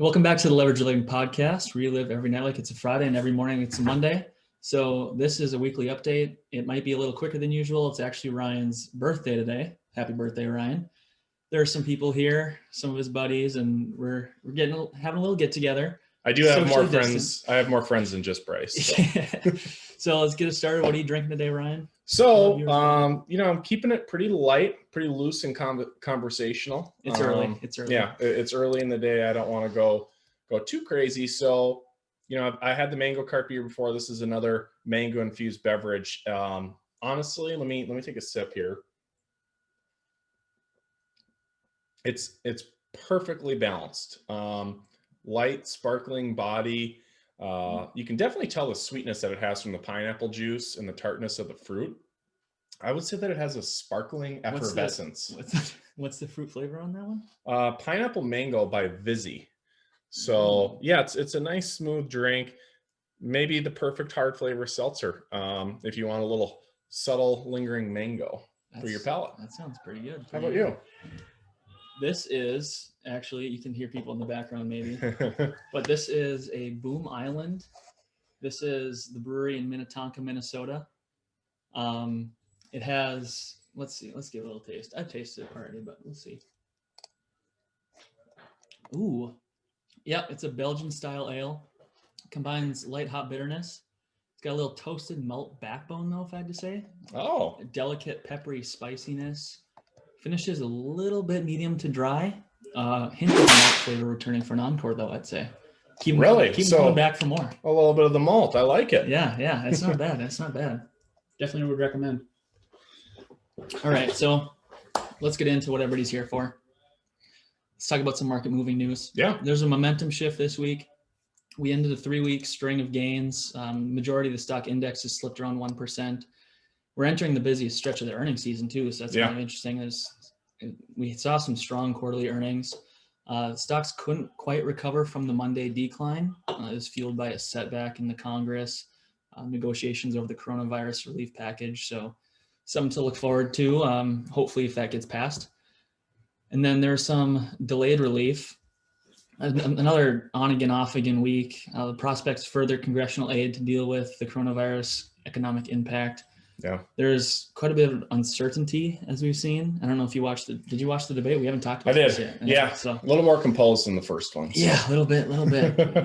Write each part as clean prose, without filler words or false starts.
Welcome back to the Leverage Living Podcast. We live every night like it's a Friday and every morning it's a Monday. So this is a weekly update. It might be a little quicker than usual. It's actually Ryan's birthday today. Happy birthday, Ryan. There are some people here, some of his buddies, and we're having a little get together. I do have more friends. I have more friends than just Bryce. So, so let's get it started. What are you drinking today, Ryan? So, I'm keeping it pretty light, pretty loose and conversational. It's early. It's early. Yeah, it's early in the day. I don't want to go too crazy. So, I had the mango Carp beer before. This is another mango infused beverage. Honestly, let me take a sip here. It's perfectly balanced. Light, sparkling body. You can definitely tell the sweetness that it has from the pineapple juice and the tartness of the fruit. I would say that it has a sparkling effervescence. What's the fruit flavor on that one? Pineapple mango by Vizzy. So yeah, it's a nice smooth drink. Maybe the perfect hard flavor seltzer if you want a little subtle lingering mango for your palate. That sounds pretty good. How about you? This is actually, you can hear people in the background maybe, but this is a Boom Island. This is the brewery in Minnetonka, Minnesota. It has, let's give it a little taste. I've tasted it already, but we'll see. Ooh, yep, it's a Belgian style ale. Combines light hop bitterness. It's got a little toasted malt backbone though, if I had to say. Oh. A delicate peppery spiciness. Finishes a little bit medium to dry. Hint of malt flavor returning for an encore, though, I'd say. Keep coming back for more. A little bit of the malt. I like it. Yeah. It's not bad. It's not bad. Definitely would recommend. All right, so let's get into what everybody's here for. Let's talk about some market moving news. Yeah. There's a momentum shift this week. We ended a 3-week string of gains. Majority of the stock index has slipped around 1%. We're entering the busiest stretch of the earnings season too, so that's kind of interesting. We saw some strong quarterly earnings. Stocks couldn't quite recover from the Monday decline. It was fueled by a setback in the Congress, negotiations over the coronavirus relief package. So something to look forward to, hopefully if that gets passed. And then there's some delayed relief. Another on again, off again week. The prospects further congressional aid to deal with the coronavirus economic impact. Yeah, there's quite a bit of uncertainty as we've seen. I don't know if you did you watch the debate? We haven't talked about this yet. Yeah. So a little more composed than the first one. So. Yeah, a little bit.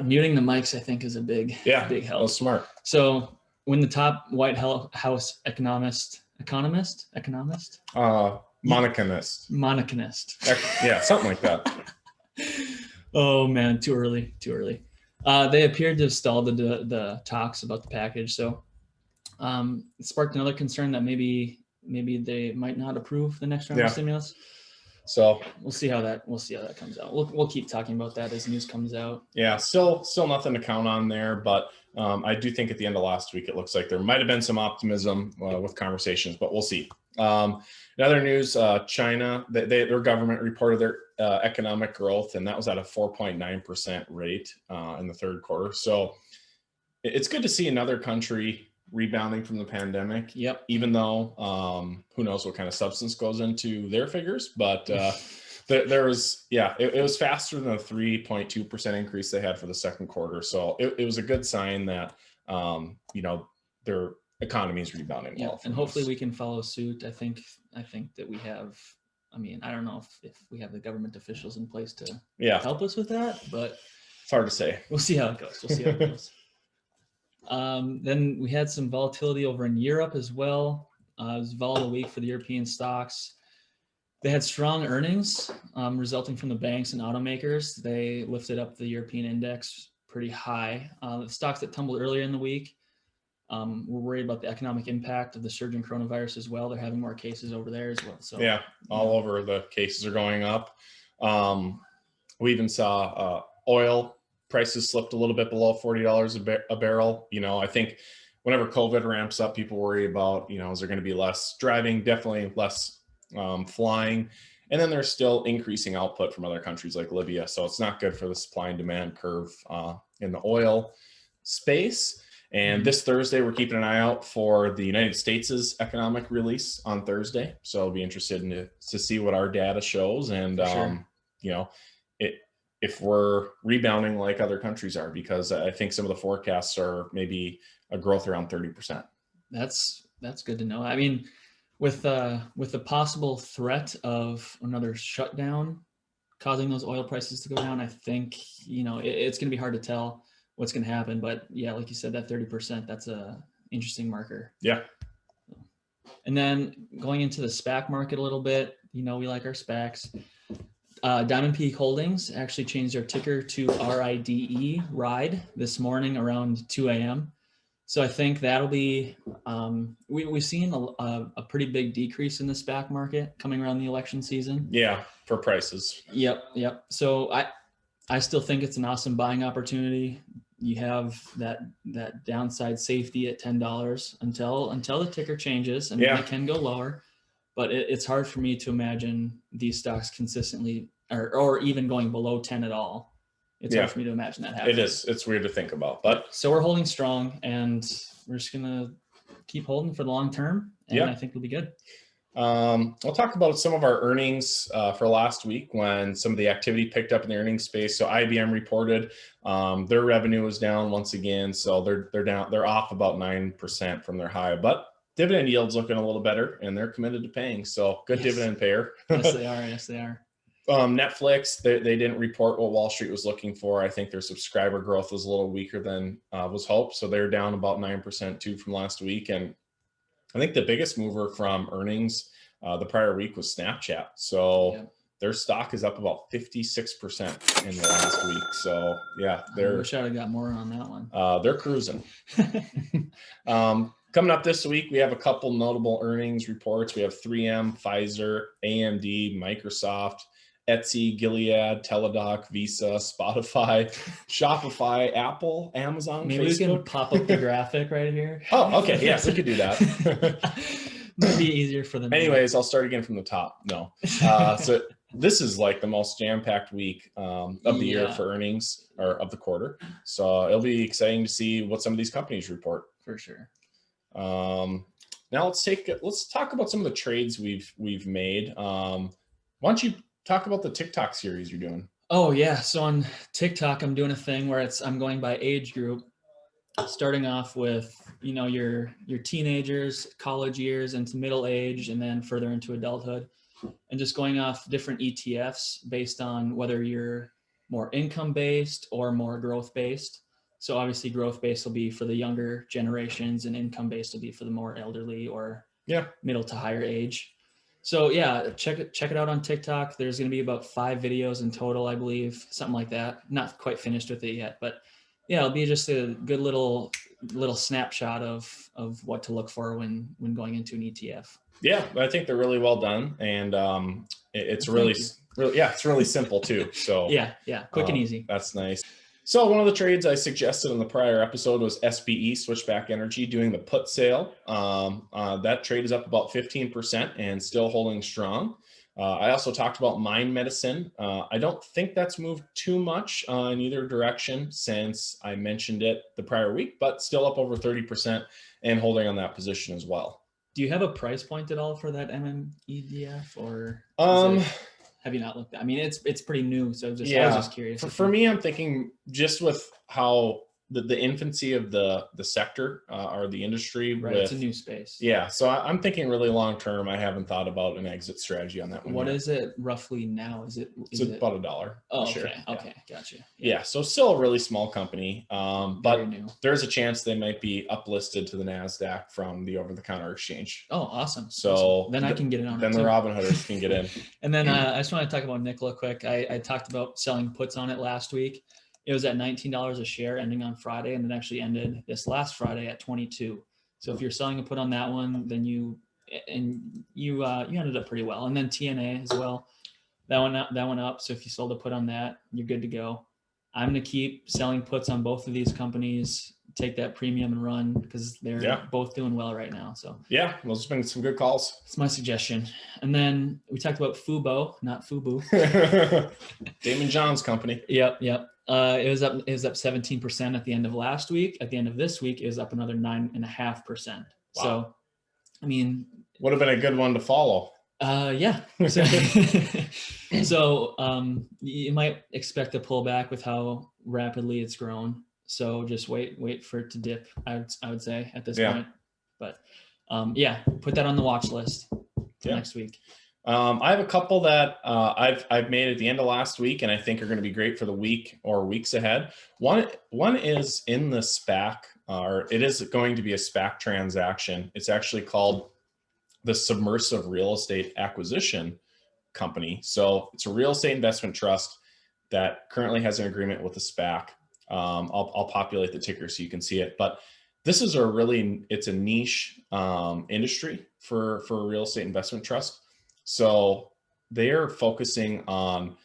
Muting the mics, I think, is a big help. That's smart. So when the top White House economist. Monocanist. Yeah, something like that. Oh man, too early. They appeared to have stalled the talks about the package. So it sparked another concern that maybe they might not approve the next round of stimulus. So we'll see how that comes out. We'll keep talking about that as news comes out. Yeah, still nothing to count on there, but I do think at the end of last week it looks like there might have been some optimism with conversations, but we'll see. In other news, China, their government reported their economic growth, and that was at a 4.9% rate in the third quarter. So it's good to see another country rebounding from the pandemic. Yep. Even though who knows what kind of substance goes into their figures, but there was it was faster than the 3.2% increase they had for the second quarter. So it was a good sign that their economy is rebounding well. And hopefully we can follow suit. I think that we have. I mean, I don't know if we have the government officials in place to help us with that, but it's hard to say. We'll see how it goes. Then we had some volatility over in Europe as well. It was a volatile week for the European stocks. They had strong earnings resulting from the banks and automakers. They lifted up the European index pretty high. The stocks that tumbled earlier in the week were worried about the economic impact of the surging coronavirus as well. They're having more cases over there as well. So all over the cases are going up. We even saw oil prices slipped a little bit below $40 a barrel. I think whenever COVID ramps up, people worry about, is there going to be less driving, definitely less flying. And then there's still increasing output from other countries like Libya. So it's not good for the supply and demand curve in the oil space. And this Thursday, we're keeping an eye out for the United States' economic release on Thursday. So I'll be interested to see what our data shows. And, if we're rebounding like other countries are, because I think some of the forecasts are maybe a growth around 30%. That's good to know. I mean, with the possible threat of another shutdown causing those oil prices to go down, I think, it's going to be hard to tell what's going to happen. But yeah, like you said, that 30%, that's a interesting marker. Yeah. And then going into the SPAC market a little bit, we like our SPACs. Diamond Peak Holdings actually changed their ticker to RIDE, RIDE, this morning around 2 a.m. So I think that'll be, we've seen a pretty big decrease in the SPAC market coming around the election season. Yeah, for prices. Yep. So I still think it's an awesome buying opportunity. You have that downside safety at $10 until the ticker changes, and then it can go lower. But it's hard for me to imagine these stocks consistently or even going below 10 at all. It's hard for me to imagine that happening. It is. It's weird to think about. But so we're holding strong, and we're just going to keep holding for the long term, and I think we'll be good. I'll talk about some of our earnings for last week when some of the activity picked up in the earnings space. So IBM reported their revenue was down once again. So they're down. They're off about 9% from their high, but dividend yield's looking a little better, and they're committed to paying. So good dividend payer. Yes, they are. Yes, they are. Netflix, they didn't report what Wall Street was looking for. I think their subscriber growth was a little weaker than was hoped. So they're down about 9% too from last week. And I think the biggest mover from earnings the prior week was Snapchat. So their stock is up about 56% in the last week. So yeah, I wish I'd have got more on that one. They're cruising. Coming up this week, we have a couple notable earnings reports. We have 3M, Pfizer, AMD, Microsoft, Etsy, Gilead, Teladoc, Visa, Spotify, Shopify, Apple, Amazon, Maybe Facebook. we can pop up the graphic right here. Oh, okay. Yes, we could do that. It'd be easier for them. Anyways, I'll start again from the top. No. So this is like the most jam-packed week of the year for earnings, or of the quarter. So it'll be exciting to see what some of these companies report. For sure. Now let's talk about some of the trades we've made. Why don't you talk about the TikTok series you're doing? Oh yeah. So on TikTok, I'm doing a thing where I'm going by age group, starting off with, your teenagers, college years into middle age, and then further into adulthood, and just going off different ETFs based on whether you're more income based or more growth based. So obviously growth based will be for the younger generations, and income based will be for the more elderly or middle to higher age. So yeah, check it out on TikTok. There's going to be about 5 videos in total, I believe, something like that. Not quite finished with it yet, but yeah, it'll be just a good little snapshot of what to look for when going into an ETF. Yeah, I think they're really well done, and it's really simple too. So yeah, quick and easy. That's nice. So one of the trades I suggested in the prior episode was SBE, Switchback Energy, doing the put sale. That trade is up about 15% and still holding strong. I also talked about Mind Medicine. I don't think that's moved too much in either direction since I mentioned it the prior week, but still up over 30% and holding on that position as well. Do you have a price point at all for that MMEDF, or have you not looked at it? I mean, it's pretty new, so I was just curious. For me, I'm thinking just with how the infancy of the sector or the industry. Right, it's a new space. Yeah, so I'm thinking really long term. I haven't thought about an exit strategy on that one. What is it roughly now? Is it about $1? Oh, sure. Okay, gotcha. Yeah, so still a really small company, but there's a chance they might be uplisted to the NASDAQ from the over-the-counter exchange. Oh, awesome. So then I can get it on. Then the Robin Hooders can get in. And then I just want to talk about Nikola quick. I talked about selling puts on it last week. It was at $19 a share ending on Friday, and it actually ended this last Friday at 22. So if you're selling a put on that one, then you ended up pretty well. And then TNA as well, that went up. So if you sold a put on that, you're good to go. I'm going to keep selling puts on both of these companies, take that premium and run, because they're both doing well right now. So yeah, those have been some good calls. It's my suggestion. And then we talked about Fubo, not Fubu. Damon John's company. Yep. It was up 17% at the end of last week. At the end of this week, it was up another 9.5%. Wow. So, I mean, would have been a good one to follow. Yeah. So, you might expect a pullback with how rapidly it's grown. So just wait for it to dip. I would say at this point, but yeah, put that on the watch list for next week. I have a couple that I've made at the end of last week, and I think are going to be great for the week or weeks ahead. One is in the SPAC, or it is going to be a SPAC transaction. It's actually called the Submersive Real Estate Acquisition Company. So it's a real estate investment trust that currently has an agreement with the SPAC. I'll populate the ticker so you can see it, but this is it's a niche industry for a real estate investment trust. So they are focusing on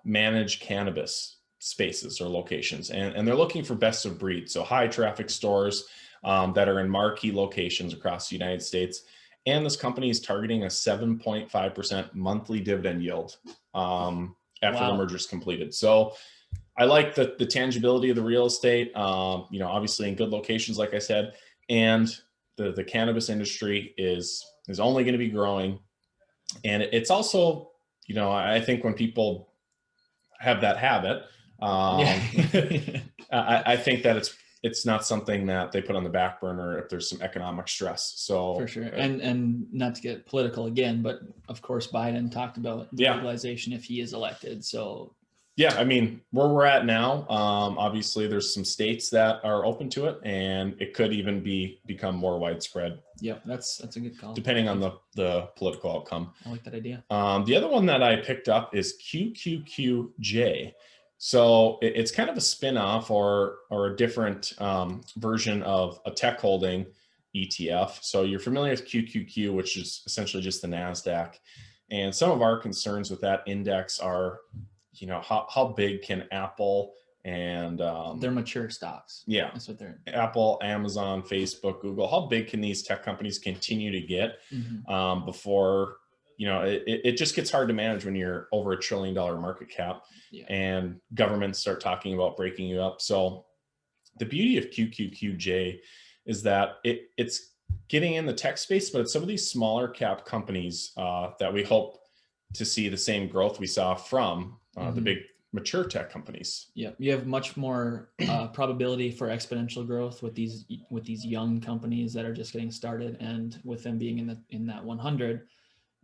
managed cannabis spaces or locations, and they're looking for best of breed. So high traffic stores that are in marquee locations across the United States. And this company is targeting a 7.5% monthly dividend yield after the merger is completed. So I like the tangibility of the real estate, obviously in good locations, like I said, and the cannabis industry is only going to be growing. And it's also, I think when people have that habit, I think that it's not something that they put on the back burner if there's some economic stress. So for sure. And not to get political again, but of course, Biden talked about legalization if he is elected. So yeah, I mean, where we're at now, obviously there's some states that are open to it, and it could even become more widespread. Yeah, that's a good call. Depending on the political outcome. I like that idea. The other one that I picked up is QQQJ. So it's kind of a spin-off or a different version of a tech holding ETF. So you're familiar with QQQ, which is essentially just the NASDAQ. And some of our concerns with that index are, how big can Apple and they're mature stocks. Yeah, that's what they're. Apple, Amazon, Facebook, Google. How big can these tech companies continue to get before it just gets hard to manage when you're over $1 trillion market cap, and governments start talking about breaking you up. So the beauty of QQQJ is that it's getting in the tech space, but it's some of these smaller cap companies that we hope to see the same growth we saw from the big mature tech companies. Yeah, you have much more probability for exponential growth with these young companies that are just getting started, and with them being in that 100,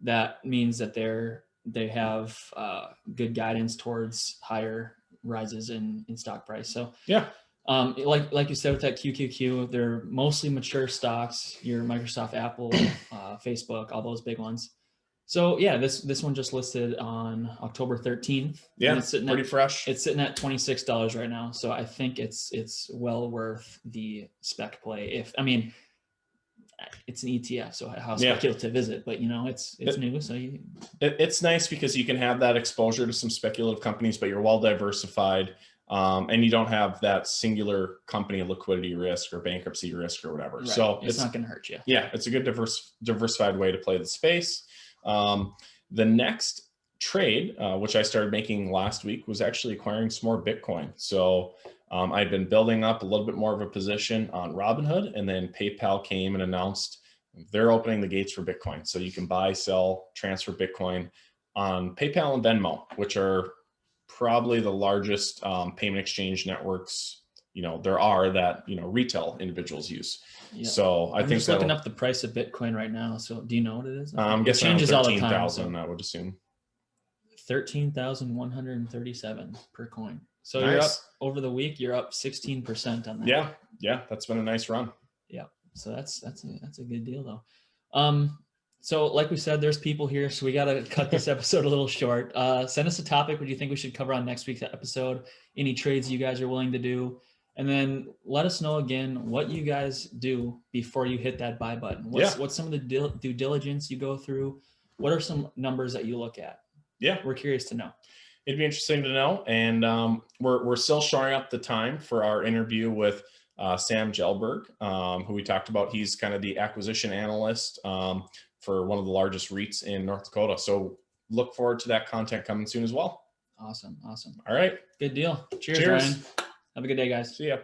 that means that they have good guidance towards higher rises in stock price. So yeah, like you said with that QQQ, they're mostly mature stocks. Your Microsoft, Apple, Facebook, all those big ones. So yeah, this one just listed on October 13th. Yeah, it's pretty fresh. It's sitting at $26 right now. So I think it's well worth the spec play. It's an ETF, so how speculative is it? But it's new, so it's nice because you can have that exposure to some speculative companies, but you're well diversified, and you don't have that singular company liquidity risk or bankruptcy risk or whatever. Right. So it's not going to hurt you. Yeah, it's a good diversified way to play the space. The next trade, which I started making last week, was actually acquiring some more Bitcoin. So I've been building up a little bit more of a position on Robinhood, and then PayPal came and announced they're opening the gates for Bitcoin. So you can buy, sell, transfer Bitcoin on PayPal and Venmo, which are probably the largest payment exchange networks there are that retail individuals use. Yeah. So I'm just looking up the price of Bitcoin right now. So do you know what it is? I'm guessing it changes all the time. 13,000, I would assume. 13,137 per coin. So nice. You're up over the week. You're up 16% on that. Yeah, that's been a nice run. Yeah, so that's a good deal though. So like we said, there's people here, so we got to cut this episode a little short. Send us a topic. What do you think we should cover on next week's episode? Any trades you guys are willing to do? And then let us know again what you guys do before you hit that buy button. What's some of the due diligence you go through? What are some numbers that you look at? Yeah, we're curious to know. It'd be interesting to know. And we're still shoring up the time for our interview with Sam Gelberg, who we talked about. He's kind of the acquisition analyst for one of the largest REITs in North Dakota. So look forward to that content coming soon as well. Awesome. All right. Good deal. Cheers. Ryan. Have a good day, guys. See ya.